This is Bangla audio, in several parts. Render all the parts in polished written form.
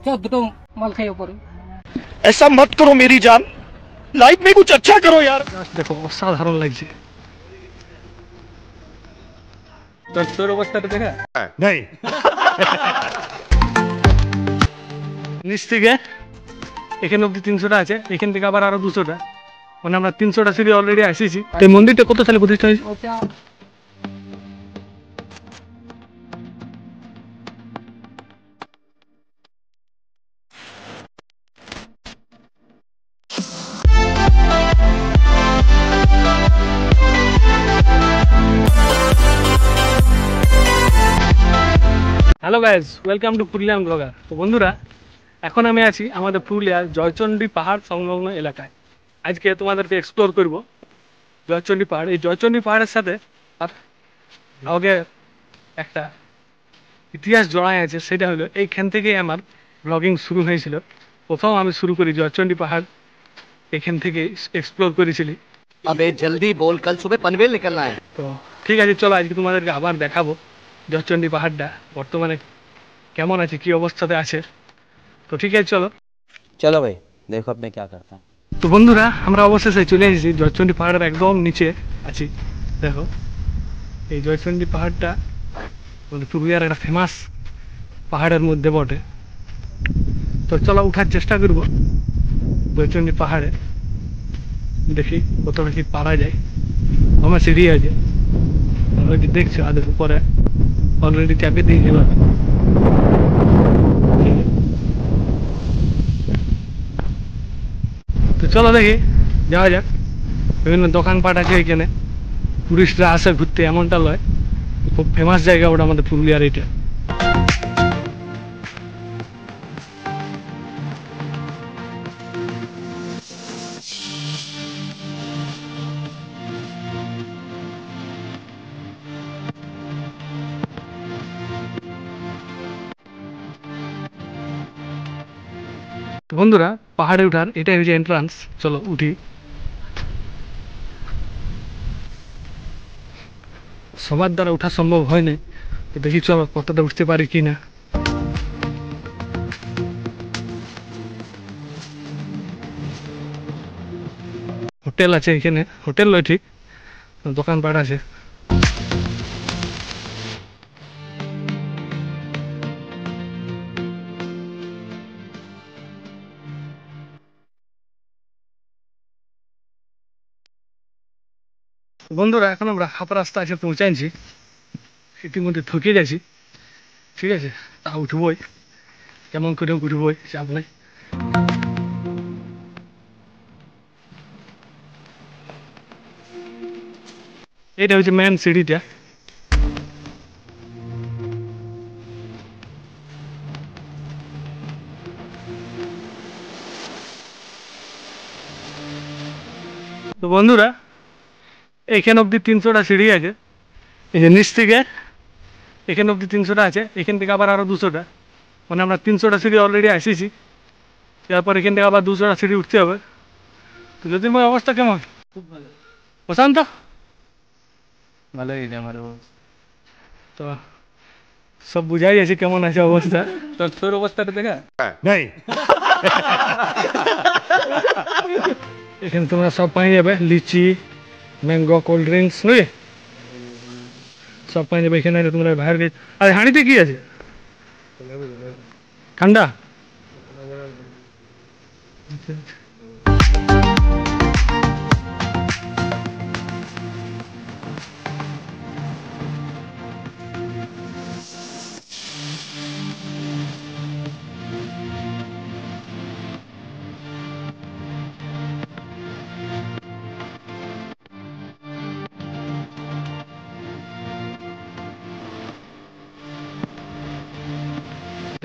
চল দুটো মাল খাই উপরে। ऐसा मत करो मेरी जान, लाइफ में कुछ अच्छा करो यार। দেখো অসাধারণ লাগছে। তোর অবস্থাটা দেখা नहीं নিচ থেকে এখানে অব্দি 300টা আছে, এখান থেকে আবার আরো 200টা, মানে আমরা 300টা সিঁড়ি অলরেডি আসিছি। এই মন্দিরটা কত সালে প্রতিষ্ঠা হয়েছে? ওটা hello guys, welcome to Purulian blogger. তো বন্ধুরা, এখন আমি আছি আমাদের পুরুলিয়ার জয়চণ্ডী পাহাড় সংলগ্ন এলাকায়। আজকে তোমাদেরকে এক্সপ্লোর করব জয়চণ্ডী পাহাড়। এই জয়চণ্ডী পাহাড়ের সাথে আর আগে একটা ইতিহাস জড়ায় আছে, সেটা হলো এইখান থেকেই আমার ব্লগিং শুরু হয়েছিল। প্রথম আমি শুরু করি জয়চণ্ডী পাহাড়, এখান থেকে এক্সপ্লোর করেছিলি। अबे जल्दी बोल, कल सुबह पनवेल निकलना है। তো ঠিক আছে, চলো আজকে তোমাদেরকে আবার দেখাবো জয়চণ্ডী পাহাড়টা বর্তমানে কেমন আছে, কি অবস্থাতে আছে। তো ঠিক আছে, চলো। चलो भाई, देखो अब मैं क्या करता हूँ। তো বন্ধুরা, আমরা অবশেষে চলে এসেছি জয়চণ্ডী পাহাড়ের একদম নিচে আছি। দেখো এই জয়চণ্ডী পাহাড়টা মানে পুরুলিয়ার একটা ফেমাস পাহাড়ের মধ্যে বটে। তো চলো উঠার চেষ্টা করব জয়চণ্ডী পাহাড়ে, দেখি কতটা কি পারা যায়। আমার সিঁড়ি আছে অলরেডি, দেখছো আদের উপরে অলরেডি চাপে দিয়ে গেলাম। তো চলো দেখি, যাওয়া যাক। বিভিন্ন দোকানপাট আছে এখানে, টুরিস্টরা আসে ঘুরতে, এমনটা লয়। খুব ফেমাস জায়গা ওটা আমাদের পুরুলিয়ার এটা। তো বন্ধুরা, পাহাড়ে উঠার এটাই হচ্ছে এন্ট্রান্স। চলো উঠি। সবার দ্বারা ওঠা সম্ভব হয় না, তো দেখি চলো কতটা উঠতে পারি কি না। হোটেল আছে এখানে, হোটেল নয় ঠিক, দোকানপাট আছে। বন্ধুরা, এখন আমরা হাফ রাস্তা এসে পৌঁছাইছি, ইতিমধ্যে থকে যাচ্ছি। ঠিক আছে, তা উঠবই, কেমন করে উঠবই, চাপ নাই। এটা হচ্ছে মেন সিঁড়িটা। তো বন্ধুরা, এখান অব্দি 300টা সিঁড়ি আছে। এই যে নিচ থেকে এখান অব্দি 300টা আছে, এখান থেকে আবার আরো 200টা, মানে আমরা 300টা সিঁড়ি অলরেডি আসিছি। তারপর এখান থেকে আবার 200টা সিঁড়ি উঠতে হবে। তো জ্যোতির্ময় অবস্থা কেমন? খুব ভালো, প্রশান্ত? ভালোই আমার। তো সব বুঝাই যাচ্ছে কেমন আছে অবস্থা। তোর অবস্থাটা দেখা। नहीं এখানে তোমরা সব পাই যাবে, লিচি, ম্যাঙ্গো, কোল্ড ড্রিঙ্কস, বুঝলি সব পাই যাবে এখানে। তোমরা বাইরে গিয়ে, আরে হাঁড়িতে কি আছে? ঠান্ডা।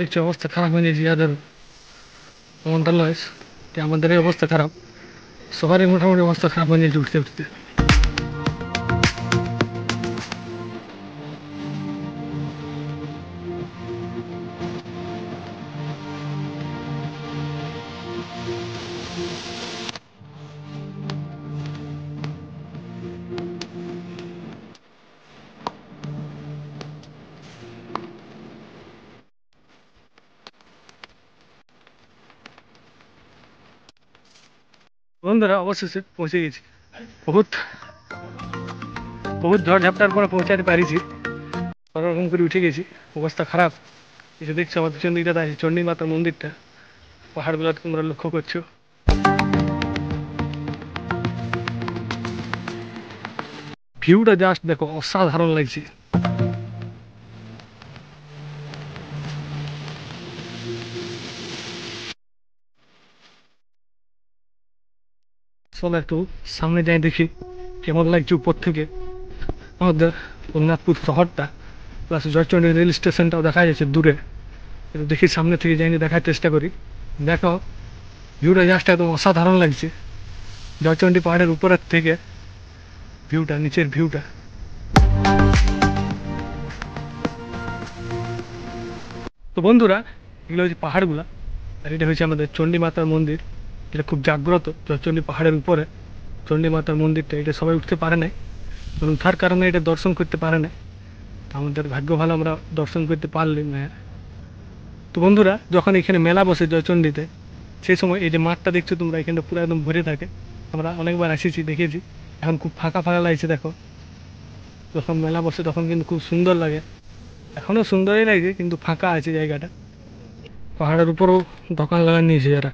দেখছো অবস্থা খারাপ হয়ে গেছে যাদের, এমনটা লয় যে আমাদের এই অবস্থা খারাপ, সবারই মোটামুটি অবস্থা খারাপ হয়ে গেছে উঠতে উঠতে। বন্ধুরা অবশেষে পৌঁছে গেছি। বহুত বহুত ঝড় ঝাপটার পরে পৌঁছাতে পারিছি। কোনোরকম করে উঠে গেছি, অবস্থা খারাপ। কিছু দেখছো আমার পিছন দিকটা আছে চণ্ডী মাতার মন্দিরটা, পাহাড়গুলো তোমরা লক্ষ্য করছো। ভিউটা জাস্ট দেখো, অসাধারণ লাগছে। চলো একটু সামনে যাই দেখি কেমন লাগছে উপর থেকে আমাদের রঘুনাথপুর শহরটা, প্লাস জয়চন্ডী রেল স্টেশনটাও দেখা যাচ্ছে দূরে। একটু দেখি সামনে থেকে যাই দেখার চেষ্টা করি। দেখো ভিউটা জাস্ট একদম অসাধারণ লাগছে, জয়চন্ডী পাহাড়ের উপরের থেকে ভিউটা, নিচের ভিউটা। তো বন্ধুরা, এগুলো হচ্ছে পাহাড়গুলা, আর এটা হচ্ছে আমাদের চণ্ডী মাতার মন্দির। এটা খুব জাগ্রত জয়চন্ডী পাহাড়ের উপরে চণ্ডী মাতার মন্দিরটা। এটা সবাই উঠতে পারে নাই, কারণ তার কারণে এটা দর্শন করতে পারে না। আমাদের ভাগ্য ভালো, আমরা দর্শন করতে পারলি না। তো বন্ধুরা, যখন এখানে মেলা বসে জয়চণ্ডীতে, সেই সময় এই যে মাঠটা দেখছো তোমরা, এখানটা পুরো একদম ভরে থাকে। আমরা অনেকবার এসেছি, দেখেছি। এখন খুব ফাঁকা ফাঁকা লাগছে। দেখো যখন মেলা বসে তখন কিন্তু খুব সুন্দর লাগে, এখনও সুন্দরই লাগছে, কিন্তু ফাঁকা আছে জায়গাটা। পাহাড়ের উপরেও দোকান লাগান নিয়েছে যারা।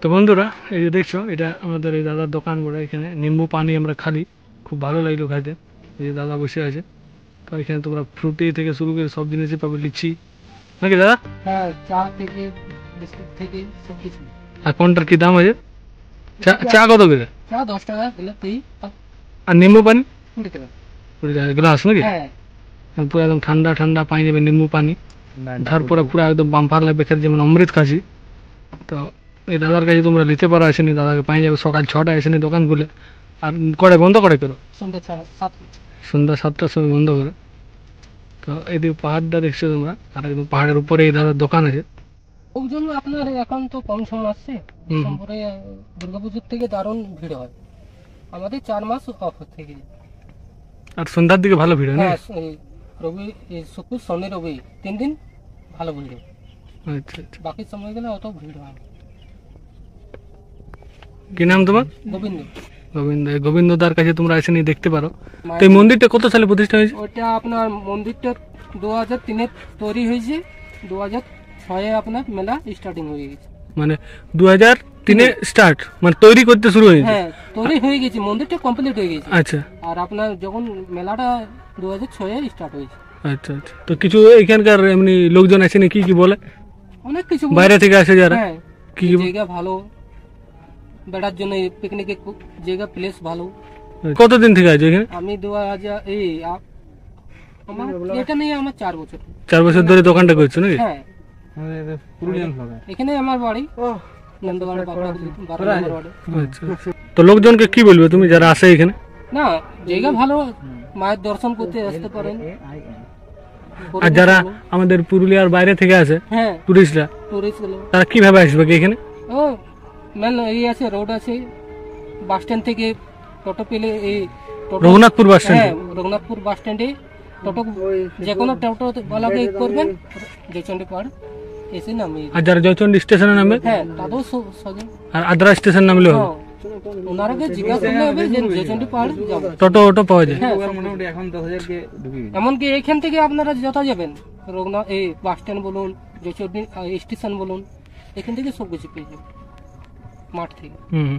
তো বন্ধুরা, এই যে দেখছো, এটা আমাদের এই দাদার দোকান বলে। এখানে নিম্বু পানি আমরা খালি, খুব ভালো লাগলো খাইতে। এই যে দাদা বসে আছে। তো এখানে তোমরা ফ্রুটি থেকে শুরু করে সব জিনিসই পাবে, লিচি নাকি দাদা? হ্যাঁ, চা থেকে বিস্কুট থেকে সব কিছু। আর কোনটার কি দাম আছে? চা কত করে? চা 10 টাকা দিলে তুই আর নিম্বু পানি 20 টাকা। 20 টাকা গ্লাস নাকি? হ্যাঁ, পুরো একদম ঠান্ডা ঠান্ডা পাই যাবে নিম্বু পানি। তারপরে পুরো একদম বাম্পার লাগবে খেতে, যেমন অমৃত খাসি। তো এই দাদার কাছে তোমরা নিতে পারো, আসেনি দাদাকে পাই যাবে। সকাল 6টায় আসেনি দোকান খুলে, আর করে বন্ধ করে করো সন্ধ্যা 7। সন্ধ্যা 7টার সময় বন্ধ করে। তো এদিকে পাহাড়টা দেখছো তোমরা, আর একদম পাহাড়ের উপরে এই দাদার দোকান আছে। ওই জন্য আপনার এখন তো কম সময় আসছে, হুম। ডিসেম্বরে দুর্গাপুজোর থেকে দারুণ ভিড় হয়। আমাদের 4 মাস অফ থেকে যায়। আর সন্ধ্যার দিকে ভালো ভিড় হয় না? হ্যাঁ, এই রবি, এই শুক্র, শনি, রবি 3 দিন ভালো ভিড় হয়। আচ্ছা আচ্ছা। বাকি সময় গেলে অত ভিড় হয় না। কি নাম তোমার? গোবিন্দ। গোবিন্দ। গোবিন্দদার কাছে তোমরা আসেনি, দেখতে পারো। তো এই মায়ের- মন্দিরটা কত সালে প্রতিষ্ঠা হয়েছে? ওইটা আপনার মন্দিরটা 2003-এ তৈরি হয়েছে, 2006-এ আপনার মেলা স্টার্টিং হয়ে গেছে। মানে 2003-এ স্টার্ট, মানে তৈরি করতে শুরু হয়েছে? হ্যাঁ, তৈরি হয়ে গেছে, মন্দিরটা কমপ্লিট হয়ে গেছে। আচ্ছা আর আপনার যখন মেলাটা 2006-এ স্টার্ট হয়েছে। আচ্ছা আচ্ছা। তো কিছু এখানকার এমনি লোকজন আসেনি, কি কি বলে? অনেক কিছু বাইরে থেকে আসে যারা, হ্যাঁ, কি কি জায়গা ভালো, বেড়ার জন্য পিকনিকের জায়গা, প্লেস ভালো। কতদিন থেকে আছে এখানে? আমি 2000 আমার এটা নিয়ে আমার 4 বছর। 4 বছর ধরে দোকানটা করছো নাকি? হ্যাঁ, এখানে আমার বাড়ি নন্দগড়, বাড়ি। আচ্ছা আচ্ছা। তো লোকজনকে কি বলবে তুমি যারা আসে এখানে? না, জায়গা ভালো, মায়ের দর্শন করতে আসতে পারেন। আর যারা আমাদের পুরুলিয়ার বাইরে থেকে আসে হ্যাঁ, টুরিস্টরা, টুরিস্ট গুলো, তারা কিভাবে আসবে কি এখানে? ও মেন এই আছে, রোড আছে, বাস স্ট্যান্ড থেকে টোটো পেলে, এই টোটো, রঘুনাথপুর বাস স্ট্যান্ড? হ্যাঁ, রঘুনাথপুর বাস স্ট্যান্ডে টোটো, যে কোনো টোটো ওয়ালাকে করবেন, জয়চন্ডী পাহাড় এসে নামিয়ে। আর যারা জয়চন্ডী স্টেশনে নামবে, হ্যাঁ, তাদের সোজা। আর আদ্রা স্টেশন নামলে হবে? হ্যাঁ, ওনারাকে জিজ্ঞাসা করলে হবে যে জয়চন্ডী পাহাড় যাবো। টোটো অটো পাওয়া যায়? হ্যাঁ, এমনকি এখান থেকে আপনারা যত যাবেন, রঘুনাথ এই বাস স্ট্যান্ড বলুন, জয়চন্ডী স্টেশন বলুন, এখান থেকে সব কিছু পেয়ে যাবেন মাঠ থেকে। হুম।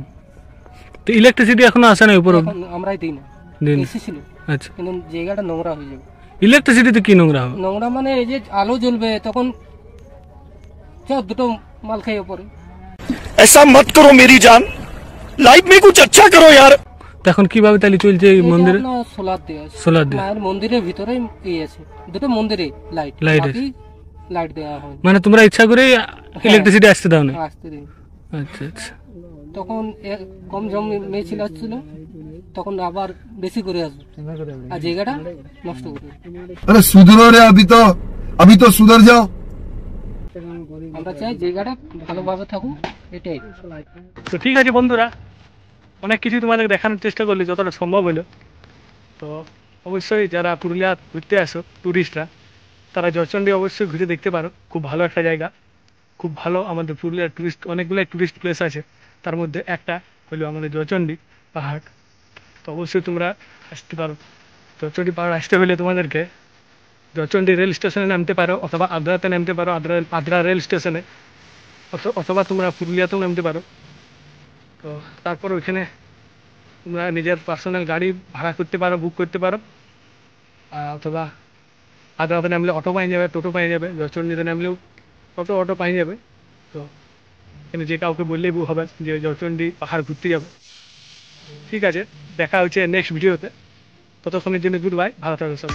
তো ইলেকট্রিসিটি এখনো আসে না উপর? এখন আমরাই দিই না, দিন। এসেছিল, আচ্ছা। কিন্তু জায়গাটা নোংরা হয়ে যাবে। ইলেকট্রিসিটিতে কি নোংরা হবে? নোংরা মানে এই যে আলো জ্বলবে তখন দুটো মাল খেয়ে পড়ে। ऐसा मत करो मेरी जान, लाइफ में कुछ अच्छा करो यार। তো এখন কিভাবে তাহলে চলছে এই মন্দিরে? সোলার দেওয়া আছে, সোলার দিয়ে? মায়ের মন্দিরের ভিতরে আছে, দুটো মন্দিরে লাইট লাইট আছে। লাইট দেওয়া হয়। মানে তোমরা ইচ্ছা করে ইলেকট্রিসিটি আসতে দাও না? আসতে দিন। আচ্ছা আচ্ছা। তখন কম জমি মেয়ে ছিল আসছিল, তখন আবার বেশি করে আসবে, আর জায়গাটা নষ্ট করে। अरे सुधरो रे, अभी तो सुधर जाओ। আমরা চাই জায়গাটা ভালোভাবে থাকুক, এটাই। তো ঠিক আছে বন্ধুরা, অনেক কিছু তোমাদের দেখানোর চেষ্টা করলি যতটা সম্ভব হলো। তো অবশ্যই যারা পুরুলিয়া ঘুরতে আসো ট্যুরিস্টরা, তারা জয়চন্ডী অবশ্যই ঘুরে দেখতে পারো। খুব ভালো একটা জায়গা, খুব ভালো। আমাদের পুরুলিয়ার টুরিস্ট, অনেকগুলো টুরিস্ট প্লেস আছে, তার মধ্যে একটা হলো আমাদের জয়চণ্ডী পাহাড়। তো অবশ্যই তোমরা আসতে পারো। জয়চণ্ডী পাহাড় আসতে হলে তোমাদেরকে জয়চণ্ডী রেল স্টেশনে নামতে পারো, অথবা আদ্রাতে নামতে পারো, আদ্রা রেল স্টেশনে, অথবা তোমরা পুরুলিয়াতেও নামতে পারো। তো তারপর ওইখানে তোমরা নিজের পার্সোনাল গাড়ি ভাড়া করতে পারো, বুক করতে পারো, অথবা আদ্রাতে নামলে অটো পাই যাবে, টোটো পাই যাবে, জয়চণ্ডীতে নামলেও অটো পাই যাবে। তো এখানে যে কাউকে বললেই হবে যে জয়চণ্ডী পাহাড় ঘুরতে যাবে। ঠিক আছে, দেখা হচ্ছে নেক্সট ভিডিওতে। ততক্ষণের জন্য গুড বাই, ভালো থাকবে সব।